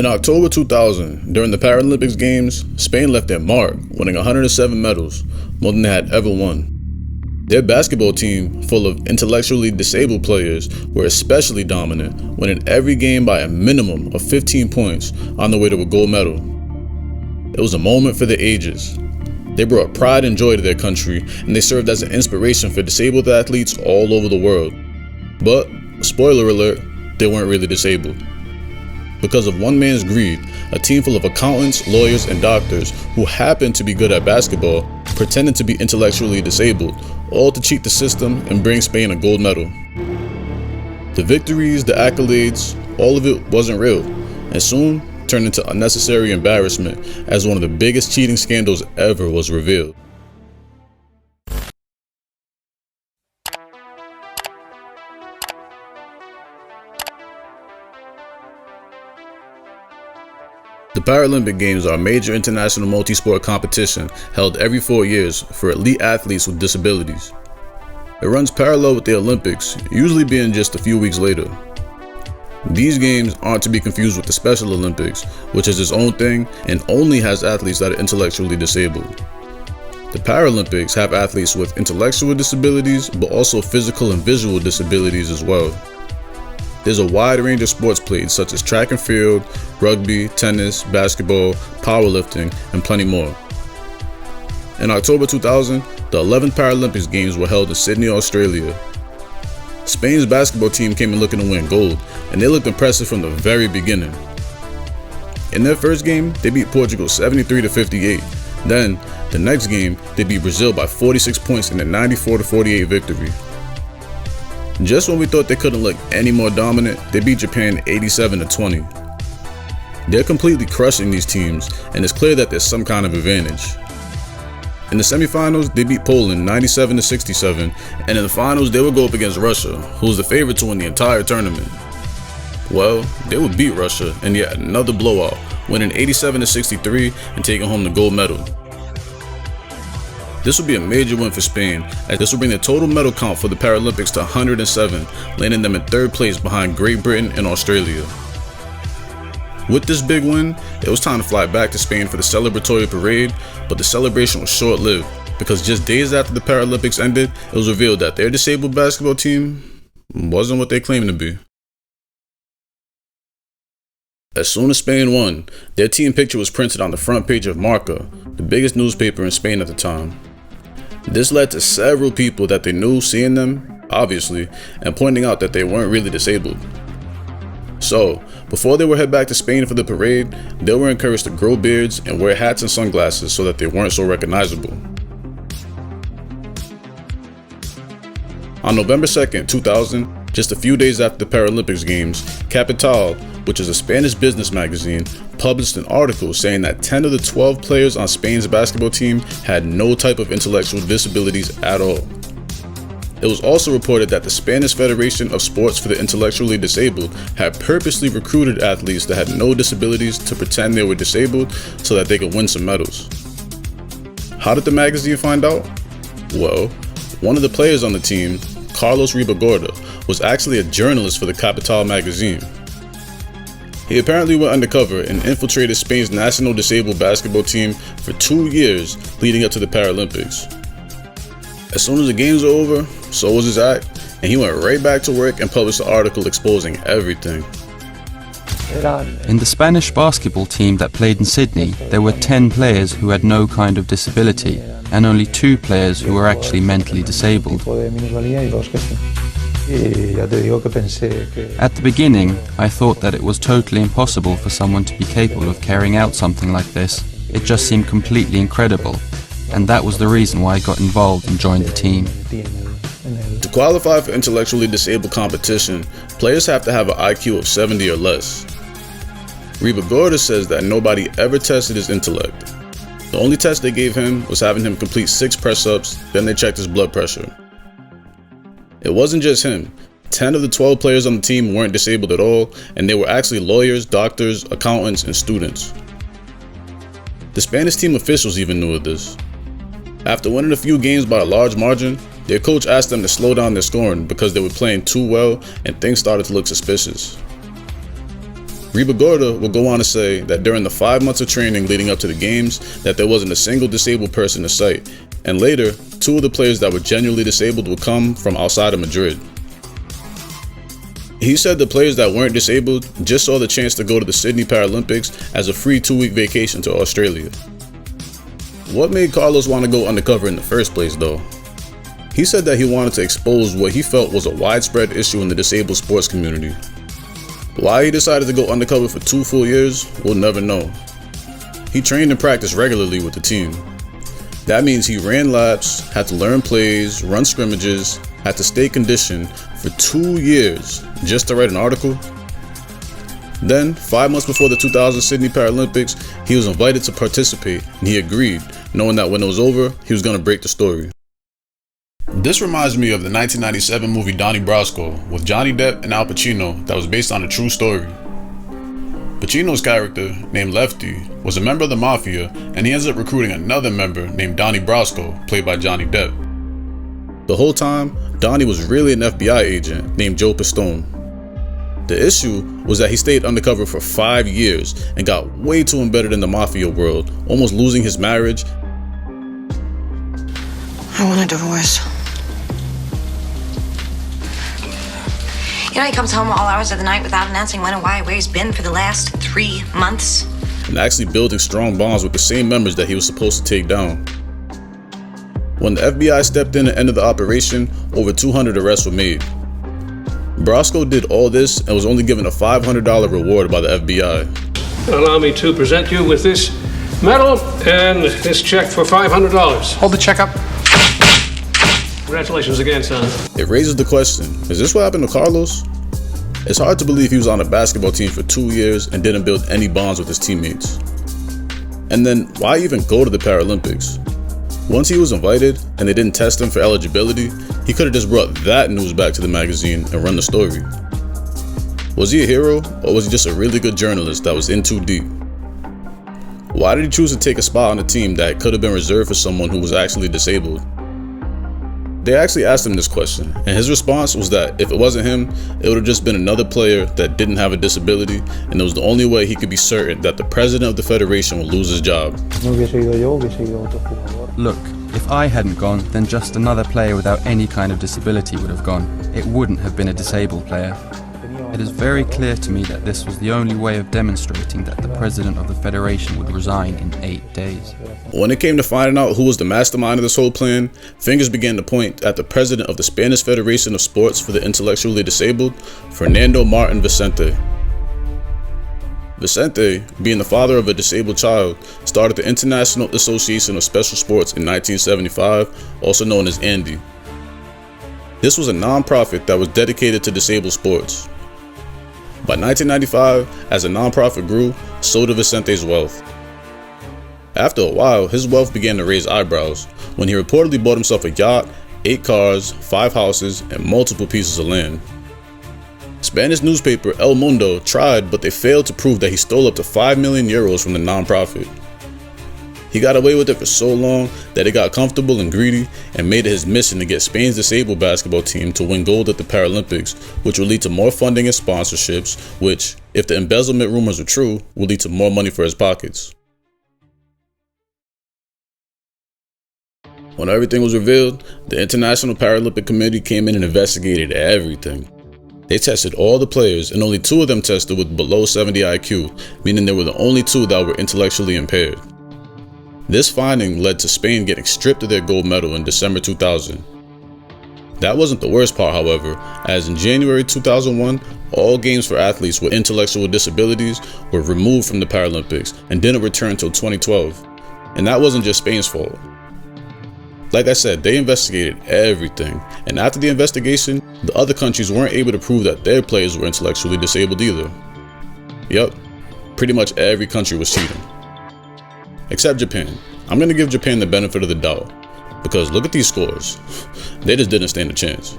In October 2000, during the Paralympics Games, Spain left their mark, winning 107 medals, more than they had ever won. Their basketball team, full of intellectually disabled players, were especially dominant, winning every game by a minimum of 15 points on the way to a gold medal. It was a moment for the ages. They brought pride and joy to their country, and they served as an inspiration for disabled athletes all over the world. But, spoiler alert, they weren't really disabled. Because of one man's greed, a team full of accountants, lawyers, and doctors who happened to be good at basketball pretended to be intellectually disabled, all to cheat the system and bring Spain a gold medal. The victories, the accolades, all of it wasn't real, and soon turned into unnecessary embarrassment as one of the biggest cheating scandals ever was revealed. The Paralympic Games are a major international multi-sport competition held every 4 years for elite athletes with disabilities. It runs parallel with the Olympics, usually being just a few weeks later. These games aren't to be confused with the Special Olympics, which is its own thing and only has athletes that are intellectually disabled. The Paralympics have athletes with intellectual disabilities, but also physical and visual disabilities as well. There's a wide range of sports played, such as track and field, rugby, tennis, basketball, powerlifting, and plenty more. In October 2000, the 11th Paralympics Games were held in Sydney, Australia. Spain's basketball team came in looking to win gold, and they looked impressive from the very beginning. In their first game, they beat Portugal 73-58. Then, the next game, they beat Brazil by 46 points in a 94-48 victory. Just when we thought they couldn't look any more dominant, they beat Japan 87-20. They're completely crushing these teams, and it's clear that there's some kind of advantage. In the semifinals, they beat Poland 97-67, and in the finals, they would go up against Russia, who was the favorite to win the entire tournament. Well, they would beat Russia in yet another blowout, winning 87-63 and taking home the gold medal. This would be a major win for Spain, as this would bring the total medal count for the Paralympics to 107, landing them in third place behind Great Britain and Australia. With this big win, it was time to fly back to Spain for the celebratory parade, but the celebration was short-lived, because just days after the Paralympics ended, it was revealed that their disabled basketball team wasn't what they claimed to be. As soon as Spain won, their team picture was printed on the front page of Marca, the biggest newspaper in Spain at the time. This led to several people that they knew seeing them, obviously, and pointing out that they weren't really disabled. So, before they would head back to Spain for the parade, they were encouraged to grow beards and wear hats and sunglasses so that they weren't so recognizable. On November 2nd, 2000, just a few days after the Paralympics Games, Capital, which is a Spanish business magazine, published an article saying that 10 of the 12 players on Spain's basketball team had no type of intellectual disabilities at all. It was also reported that the Spanish Federation of Sports for the Intellectually Disabled had purposely recruited athletes that had no disabilities to pretend they were disabled so that they could win some medals. How did the magazine find out? Well, one of the players on the team, Carlos Ribagorda, was actually a journalist for the Capital magazine. He apparently went undercover and infiltrated Spain's national disabled basketball team for 2 years leading up to the Paralympics. As soon as the games were over, so was his act, and he went right back to work and published an article exposing everything. In the Spanish basketball team that played in Sydney, there were 10 players who had no kind of disability, and only 2 players who were actually mentally disabled. At the beginning, I thought that it was totally impossible for someone to be capable of carrying out something like this. It just seemed completely incredible, and that was the reason why I got involved and joined the team. To qualify for intellectually disabled competition, players have to have an IQ of 70 or less. Ribagorda says that nobody ever tested his intellect. The only test they gave him was having him complete 6 press-ups, then they checked his blood pressure. It wasn't just him. 10 of the 12 players on the team weren't disabled at all, and they were actually lawyers, doctors, accountants, and students. The Spanish team officials even knew of this. After winning a few games by a large margin, their coach asked them to slow down their scoring because they were playing too well and things started to look suspicious. Ribagorda would go on to say that during the 5 months of training leading up to the games, that there wasn't a single disabled person in sight, and later, 2 of the players that were genuinely disabled would come from outside of Madrid. He said the players that weren't disabled just saw the chance to go to the Sydney Paralympics as a free 2-week vacation to Australia. What made Carlos want to go undercover in the first place, though? He said that he wanted to expose what he felt was a widespread issue in the disabled sports community. Why he decided to go undercover for 2 full years, we'll never know. He trained and practiced regularly with the team. That means he ran laps, had to learn plays, run scrimmages, had to stay conditioned for 2 years just to write an article. Then, 5 months before the 2000 Sydney Paralympics, he was invited to participate, and he agreed, knowing that when it was over, he was going to break the story. This reminds me of the 1997 movie Donnie Brasco with Johnny Depp and Al Pacino that was based on a true story. Pacino's character, named Lefty, was a member of the Mafia, and he ends up recruiting another member named Donnie Brasco, played by Johnny Depp. The whole time, Donnie was really an FBI agent named Joe Pistone. The issue was that he stayed undercover for 5 years and got way too embedded in the Mafia world, almost losing his marriage. I want a divorce. You know, he comes home all hours of the night without announcing when and why, where he's been for the last 3 months. And actually building strong bonds with the same members that he was supposed to take down. When the FBI stepped in and ended the operation, over 200 arrests were made. Brasco did all this and was only given a $500 reward by the FBI. Allow me to present you with this medal and this check for $500. Hold the check up. Congratulations again, son. It raises the question, is this what happened to Carlos? It's hard to believe he was on a basketball team for 2 years and didn't build any bonds with his teammates. And then, why even go to the Paralympics? Once he was invited and they didn't test him for eligibility, he could have just brought that news back to the magazine and run the story. Was he a hero, or was he just a really good journalist that was in too deep? Why did he choose to take a spot on a team that could have been reserved for someone who was actually disabled? They actually asked him this question, and his response was that if it wasn't him, it would have just been another player that didn't have a disability, and it was the only way he could be certain that the president of the federation would lose his job. Look, if I hadn't gone, then just another player without any kind of disability would have gone. It wouldn't have been a disabled player. It is very clear to me that this was the only way of demonstrating that the president of the federation would resign in 8 days. When it came to finding out who was the mastermind of this whole plan, fingers began to point at the president of the Spanish Federation of Sports for the Intellectually Disabled, Fernando Martin Vicente. Vicente, being the father of a disabled child, started the International Association of Special Sports in 1975, also known as ANDI. This was a non-profit that was dedicated to disabled sports. By 1995, as the non-profit grew, so did Vicente's wealth. After a while, his wealth began to raise eyebrows when he reportedly bought himself a yacht, 8 cars, 5 houses, and multiple pieces of land. Spanish newspaper El Mundo tried, but they failed to prove that he stole up to 5 million euros from the non-profit. He got away with it for so long that he got comfortable and greedy and made it his mission to get Spain's disabled basketball team to win gold at the Paralympics, which would lead to more funding and sponsorships, which, if the embezzlement rumors are true, would lead to more money for his pockets. When everything was revealed, the International Paralympic Committee came in and investigated everything. They tested all the players, and only 2 of them tested with below 70 IQ, meaning they were the only 2 that were intellectually impaired. This finding led to Spain getting stripped of their gold medal in December 2000. That wasn't the worst part, however, as in January 2001, all games for athletes with intellectual disabilities were removed from the Paralympics and didn't return until 2012. And that wasn't just Spain's fault. Like I said, they investigated everything, and after the investigation, the other countries weren't able to prove that their players were intellectually disabled either. Yup, pretty much every country was cheating. Except Japan. I'm going to give Japan the benefit of the doubt, because look at these scores. They just didn't stand a chance.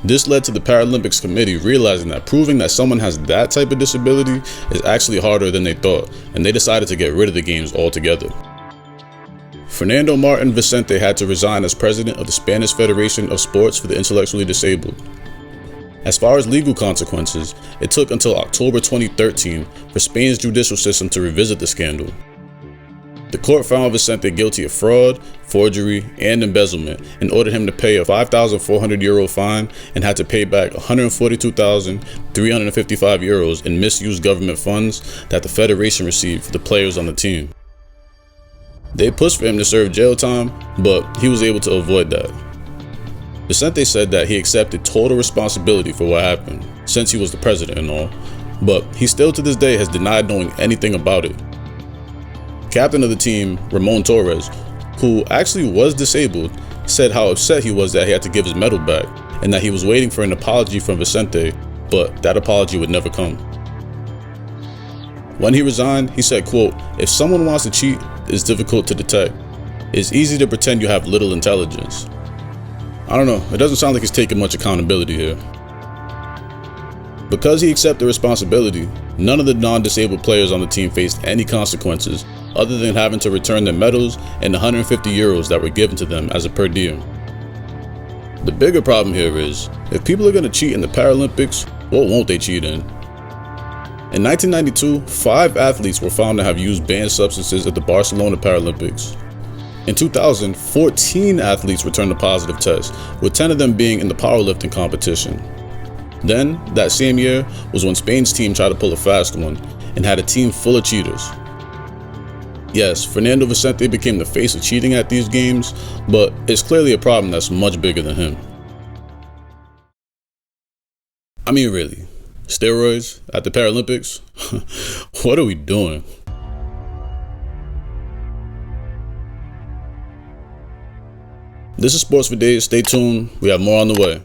This led to the Paralympics committee realizing that proving that someone has that type of disability is actually harder than they thought, and they decided to get rid of the games altogether. Fernando Martin Vicente had to resign as president of the Spanish Federation of Sports for the Intellectually Disabled. As far as legal consequences, it took until October 2013 for Spain's judicial system to revisit the scandal. The court found Vicente guilty of fraud, forgery, and embezzlement and ordered him to pay a €5,400 fine and had to pay back €142,355 in misused government funds that the federation received for the players on the team. They pushed for him to serve jail time, but he was able to avoid that. Vicente said that he accepted total responsibility for what happened, since he was the president and all, but he still to this day has denied knowing anything about it. Captain of the team, Ramon Torres, who actually was disabled, said how upset he was that he had to give his medal back and that he was waiting for an apology from Vicente, but that apology would never come. When he resigned, he said, quote, "If someone wants to cheat, it's difficult to detect. It's easy to pretend you have little intelligence." I don't know, it doesn't sound like he's taking much accountability here. Because he accepted responsibility, none of the non-disabled players on the team faced any consequences other than having to return their medals and the €150 that were given to them as a per diem. The bigger problem here is, if people are going to cheat in the Paralympics, what won't they cheat in? In 1992, 5 athletes were found to have used banned substances at the Barcelona Paralympics. In 2000, 14 athletes returned a positive test, with 10 of them being in the powerlifting competition. Then, that same year, was when Spain's team tried to pull a fast one and had a team full of cheaters. Yes, Fernando Vicente became the face of cheating at these games, but it's clearly a problem that's much bigger than him. I mean, really, steroids at the Paralympics? What are we doing? This is Sports for Days. Stay tuned. We have more on the way.